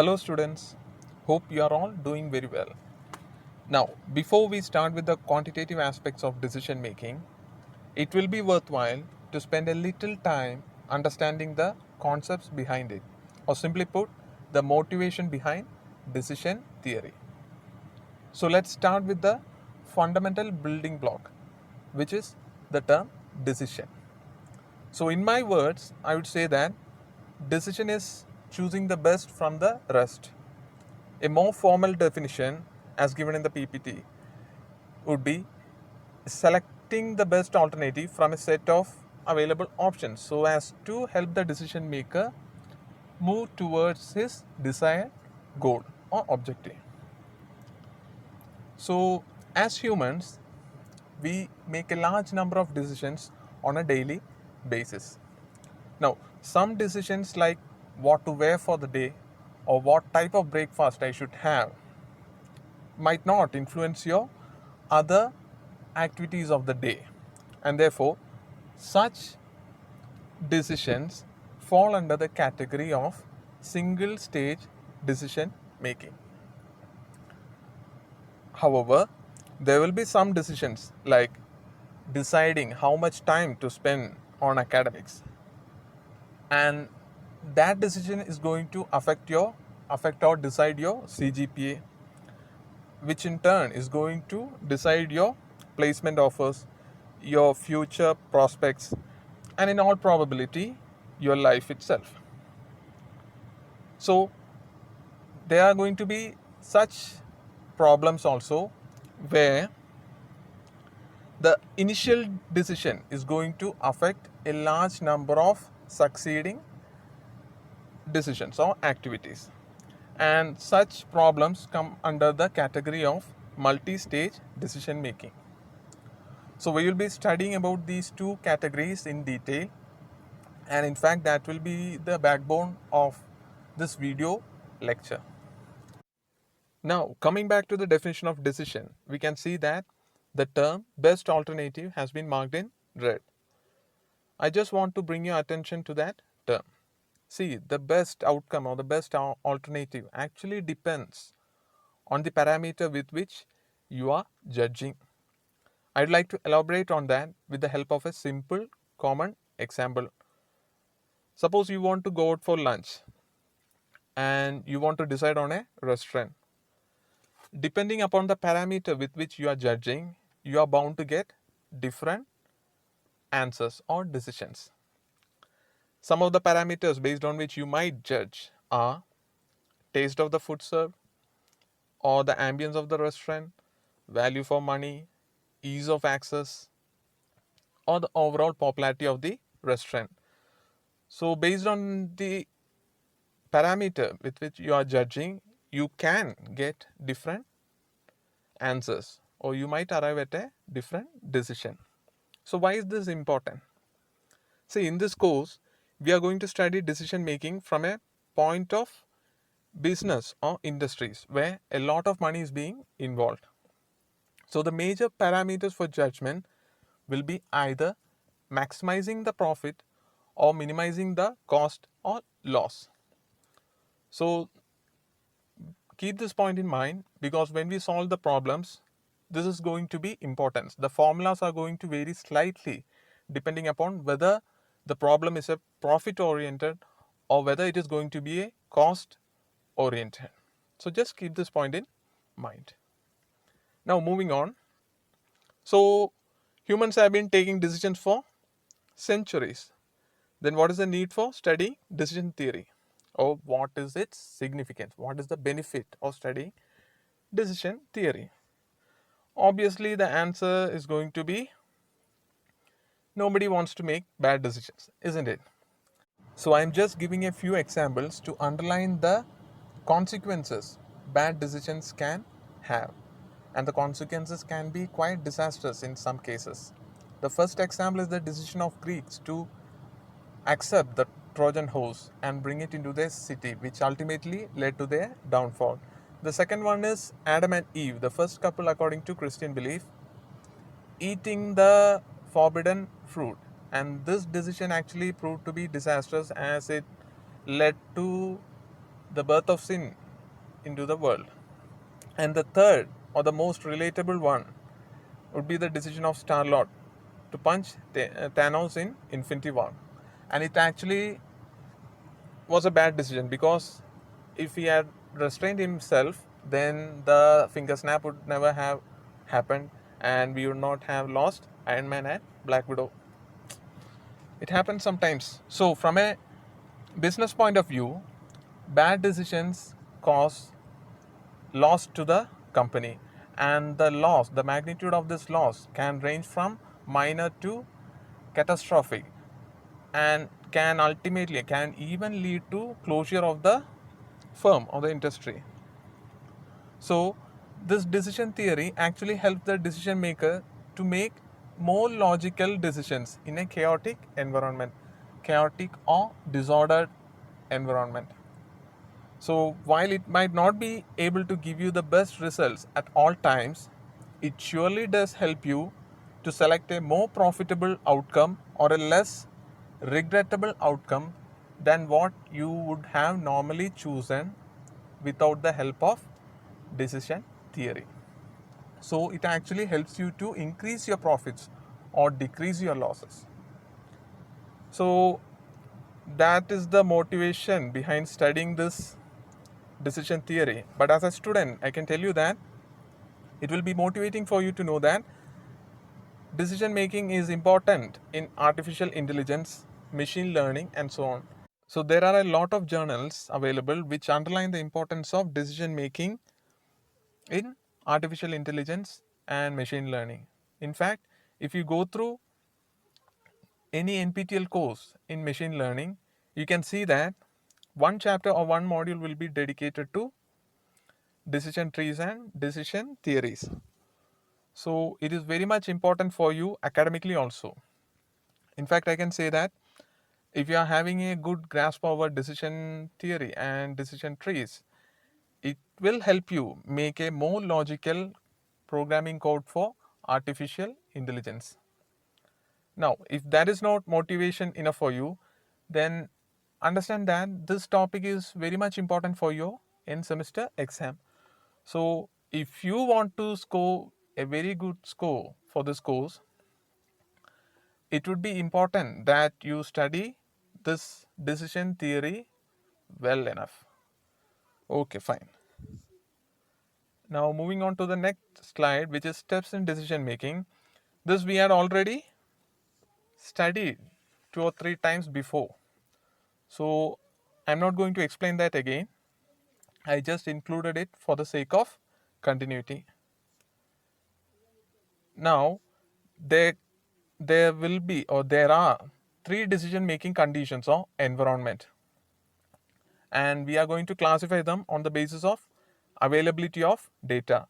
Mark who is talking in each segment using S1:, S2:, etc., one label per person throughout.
S1: Hello students, hope you are all doing very well. Now, before we start with the quantitative aspects of decision making, it will be worthwhile to spend a little time understanding the concepts behind it, or simply put, the motivation behind decision theory. So, let's start with the fundamental building block, which is the term decision. So, in my words, I would say that decision is choosing the best from the rest. A more formal definition, as given in the PPT, would be selecting the best alternative from a set of available options so as to help the decision maker move towards his desired goal or objective. So, as humans, we make a large number of decisions on a daily basis. Now, some decisions like what to wear for the day or what type of breakfast I should have might not influence your other activities of the day, and therefore such decisions fall under the category of single stage decision making. However, there will be some decisions like deciding how much time to spend on academics, and that decision is going to affect or decide your CGPA, which in turn is going to decide your placement offers, your future prospects, and in all probability, your life itself. So, there are going to be such problems also where the initial decision is going to affect a large number of succeeding decisions or activities. And such problems come under the category of multi-stage decision making. So we will be studying about these two categories in detail, and in fact that will be the backbone of this video lecture. Now, coming back to the definition of decision, we can see that the term best alternative has been marked in red. I just want to bring your attention to that term. See, the best outcome or the best alternative actually depends on the parameter with which you are judging. I'd like to elaborate on that with the help of a simple common example. Suppose you want to go out for lunch and you want to decide on a restaurant. Depending upon the parameter with which you are judging, you are bound to get different answers or decisions. Some of the parameters based on which you might judge are taste of the food served, or the ambience of the restaurant, value for money, ease of access, or the overall popularity of the restaurant. So based on the parameter with which you are judging, you can get different answers, or you might arrive at a different decision. So why is this important? See, in this course, we are going to study decision making from a point of business or industries where a lot of money is being involved. So the major parameters for judgment will be either maximizing the profit or minimizing the cost or loss. So keep this point in mind, because when we solve the problems, this is going to be important. The formulas are going to vary slightly depending upon whether the problem is a profit oriented or whether it is going to be a cost oriented. So just keep this point in mind. Now moving on. So humans have been taking decisions for centuries. Then what is the need for studying decision theory? Or what is its significance? What is the benefit of studying decision theory? Obviously, the answer is going to be nobody wants to make bad decisions, isn't it? So, I'm just giving a few examples to underline the consequences bad decisions can have, and the consequences can be quite disastrous in some cases. The first example is the decision of Greeks to accept the Trojan horse and bring it into their city, which ultimately led to their downfall. The second one is Adam and Eve, the first couple according to Christian belief, eating the forbidden fruit. And this decision actually proved to be disastrous as it led to the birth of sin into the world. And the third, or the most relatable one, would be the decision of Star-Lord to punch Thanos in Infinity War. And it actually was a bad decision, because if he had restrained himself, then the finger snap would never have happened, and we would not have lost Iron Man and Black Widow. It happens sometimes. So, from a business point of view, bad decisions cause loss to the company, and the magnitude of this loss can range from minor to catastrophic, and can even lead to closure of the firm or the industry. So this decision theory actually helps the decision maker to make more logical decisions in a chaotic environment, chaotic or disordered environment. So while it might not be able to give you the best results at all times, it surely does help you to select a more profitable outcome or a less regrettable outcome than what you would have normally chosen without the help of decision theory. So it actually helps you to increase your profits or decrease your losses. So that is the motivation behind studying this decision theory. But as a student, I can tell you that it will be motivating for you to know that decision making is important in artificial intelligence, machine learning, and so on. So there are a lot of journals available which underline the importance of decision making in artificial intelligence and machine learning. In fact, if you go through any NPTEL course in machine learning, you can see that one chapter or one module will be dedicated to decision trees and decision theories. So it is very much important for you academically also. In fact, I can say that if you are having a good grasp over decision theory and decision trees, it will help you make a more logical programming code for artificial intelligence. Now, if that is not motivation enough for you, then understand that this topic is very much important for your end semester exam. So, if you want to score a very good score for this course, it would be important that you study this decision theory well enough. Okay, fine. Now, moving on to the next slide, which is steps in decision making. This we had already studied 2 or 3 times before. So, I'm not going to explain that again. I just included it for the sake of continuity. Now, there will be, or there are, 3 decision-making conditions or environment, and we are going to classify them on the basis of availability of data.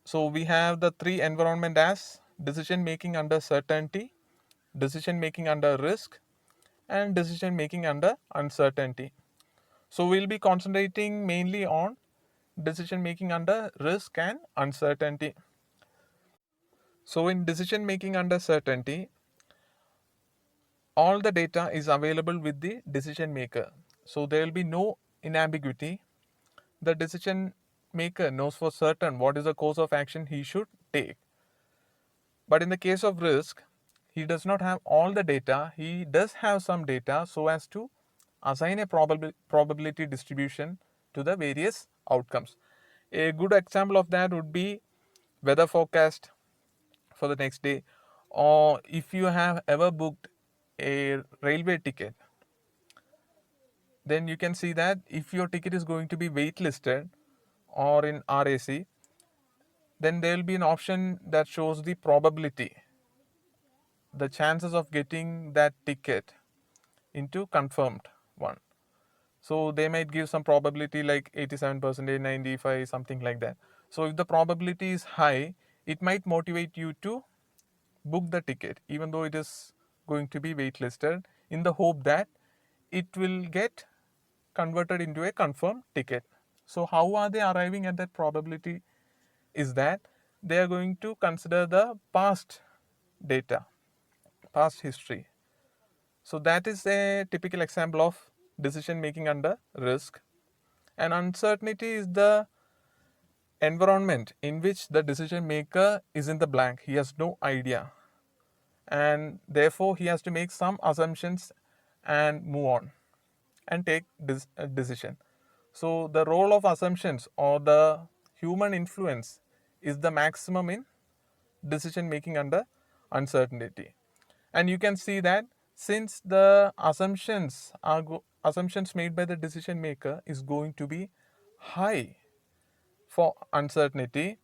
S1: So we have the 3 environment as decision making under certainty, decision making under risk, and decision making under uncertainty. So we'll be concentrating mainly on decision making under risk and uncertainty. So in decision making under certainty, all the data is available with the decision maker. So there will be no inambiguity. The decision maker knows for certain what is the course of action he should take. But in the case of risk, he does not have all the data. He does have some data so as to assign a probability distribution to the various outcomes. A good example of that would be weather forecast for the next day, or if you have ever booked a railway ticket, then you can see that if your ticket is going to be waitlisted or in RAC, then there will be an option that shows the probability, the chances of getting that ticket into confirmed one. So they might give some probability like 87%, 95, something like that. So if the probability is high, it might motivate you to book the ticket even though it is going to be waitlisted, in the hope that it will get converted into a confirmed ticket. So how are they arriving at that probability? Is that they are going to consider the past data, past history. So that is a typical example of decision making under risk. And uncertainty is the environment in which the decision maker is in the blank. He has no idea, and therefore he has to make some assumptions and move on and take this decision. So the role of assumptions or the human influence is the maximum in decision making under uncertainty. And you can see that since the assumptions made by the decision maker is going to be high for uncertainty,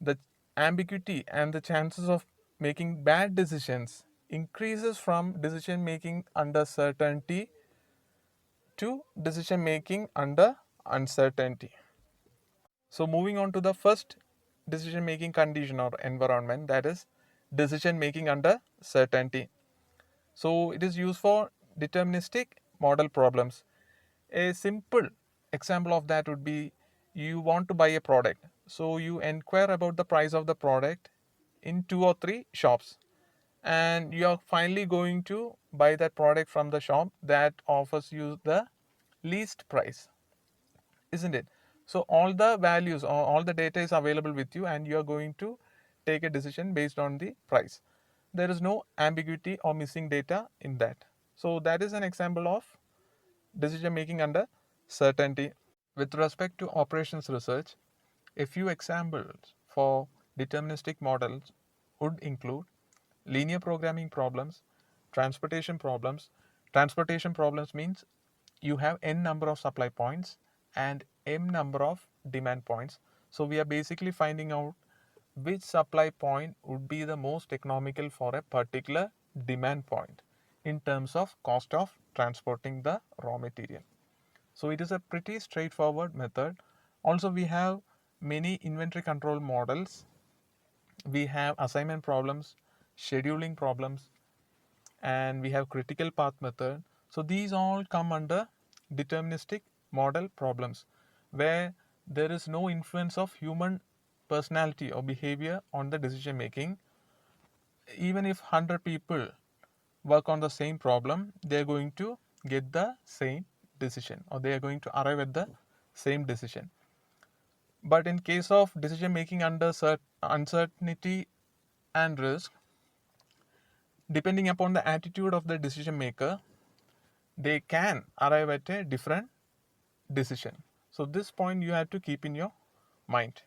S1: the ambiguity and the chances of making bad decisions increases from decision making under certainty to decision making under uncertainty. So moving on to the first decision making condition or environment, that is decision making under certainty. So it is used for deterministic model problems. A simple example of that would be you want to buy a product. So you inquire about the price of the product in 2 or 3 shops, and you are finally going to buy that product from the shop that offers you the least price, isn't it? So all the values or all the data is available with you, and you are going to take a decision based on the price. There is no ambiguity or missing data in that. So that is an example of decision making under certainty. With respect to operations research, a few examples for deterministic models would include linear programming problems, transportation problems. Transportation problems means you have n number of supply points and m number of demand points. So we are basically finding out which supply point would be the most economical for a particular demand point in terms of cost of transporting the raw material. So it is a pretty straightforward method. Also, we have many inventory control models. We have assignment problems, scheduling problems, and we have critical path method. So these all come under deterministic model problems, where there is no influence of human personality or behavior on the decision making. Even if 100 people work on the same problem, they are going to get the same decision, or they are going to arrive at the same decision. But in case of decision making under uncertainty and risk, depending upon the attitude of the decision maker, they can arrive at a different decision. So this point you have to keep in your mind.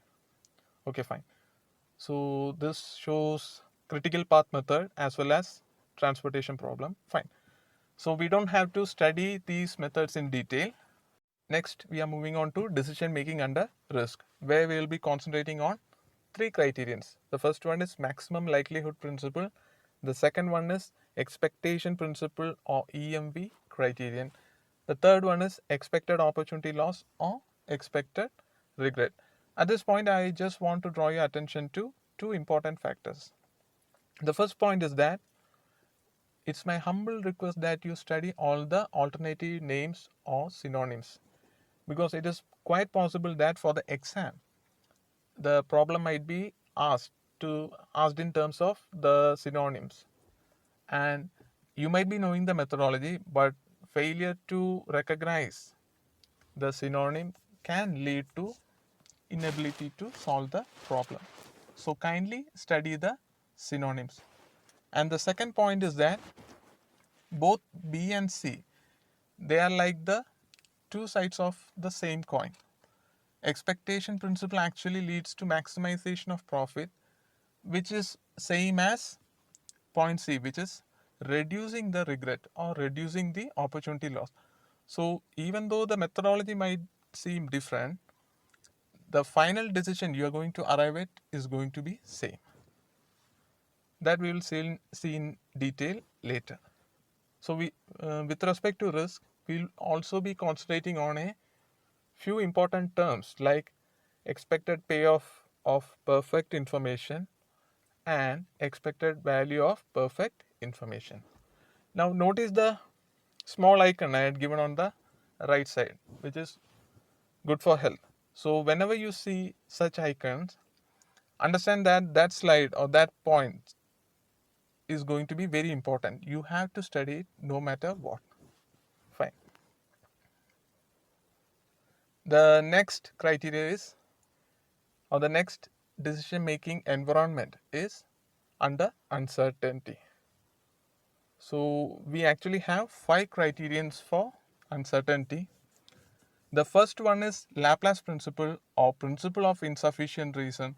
S1: Okay, fine. So this shows critical path method as well as transportation problem. Fine. So we don't have to study these methods in detail. Next, we are moving on to decision making under risk, where we will be concentrating on 3 criterions. The first one is maximum likelihood principle. The second one is expectation principle or EMV criterion. The third one is expected opportunity loss or expected regret. At this point, I just want to draw your attention to 2 important factors. The first point is that it's my humble request that you study all the alternative names or synonyms, because it is quite possible that for the exam the problem might be asked in terms of the synonyms, and you might be knowing the methodology, but failure to recognize the synonym can lead to inability to solve the problem. So kindly study the synonyms. And the second point is that both B and C, they are like the 2 sides of the same coin. Expectation principle actually leads to maximization of profit, which is same as point C, which is reducing the regret or reducing the opportunity loss. So even though the methodology might seem different, the final decision you are going to arrive at is going to be same. That we will see in detail later. So with respect to risk, we will also be concentrating on a few important terms like expected payoff of perfect information and expected value of perfect information. Now notice the small icon I had given on the right side, which is good for health. So whenever you see such icons, understand that that slide or that point is going to be very important. You have to study it no matter what. Fine. The next criteria is, or the next decision making environment is under uncertainty. So we actually have 5 criterions for uncertainty. The first one is Laplace principle or principle of insufficient reason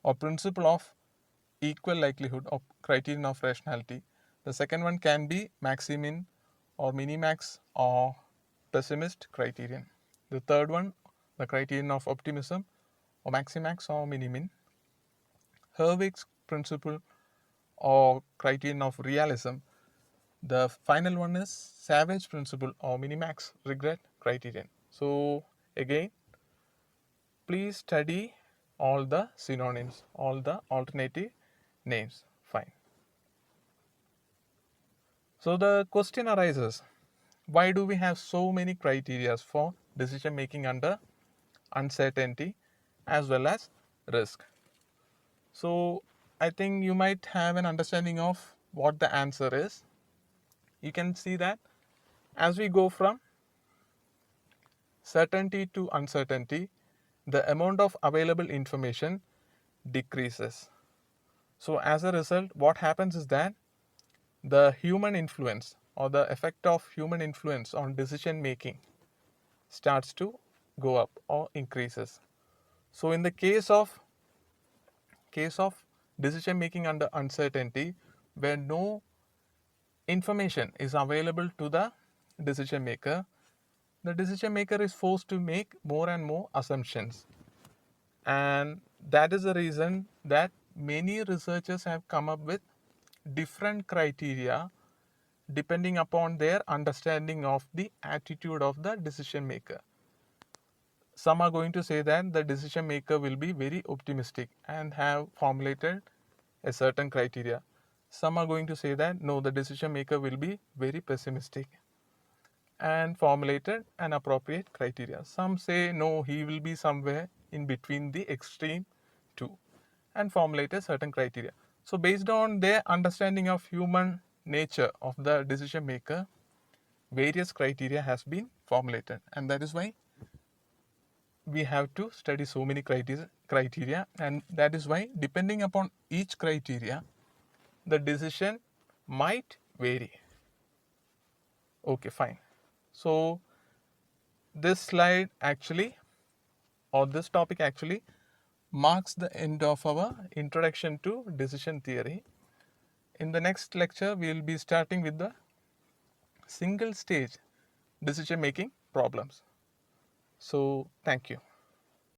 S1: or principle of equal likelihood or criterion of rationality. The second one can be maximin or minimax or pessimist criterion. The third one, the criterion of optimism or maximax or minimin. Herwick's principle or criterion of realism. The final one is Savage principle or minimax regret criterion. So again, please study all the synonyms, all the alternative names. Fine. So the question arises, why do we have so many criteria for decision making under uncertainty as well as risk? So I think you might have an understanding of what the answer is. You can see that as we go from certainty to uncertainty, the amount of available information decreases. So as a result, what happens is that the human influence or the effect of human influence on decision making starts to go up or increases. So in the case of decision making under uncertainty, where no information is available to the decision maker, the decision maker is forced to make more and more assumptions. And that is the reason that many researchers have come up with different criteria depending upon their understanding of the attitude of the decision maker. Some are going to say that the decision maker will be very optimistic and have formulated a certain criteria. Some are going to say that no, the decision maker will be very pessimistic and formulated an appropriate criteria. Some say no, he will be somewhere in between the extreme two and formulated certain criteria. So based on their understanding of human nature of the decision maker, various criteria has been formulated, and that is why we have to study so many criteria, and that is why depending upon each criteria the decision might vary. Okay, fine. So this slide actually, or this topic actually, marks the end of our introduction to decision theory. In the next lecture we will be starting with the single stage decision making problems. So thank you.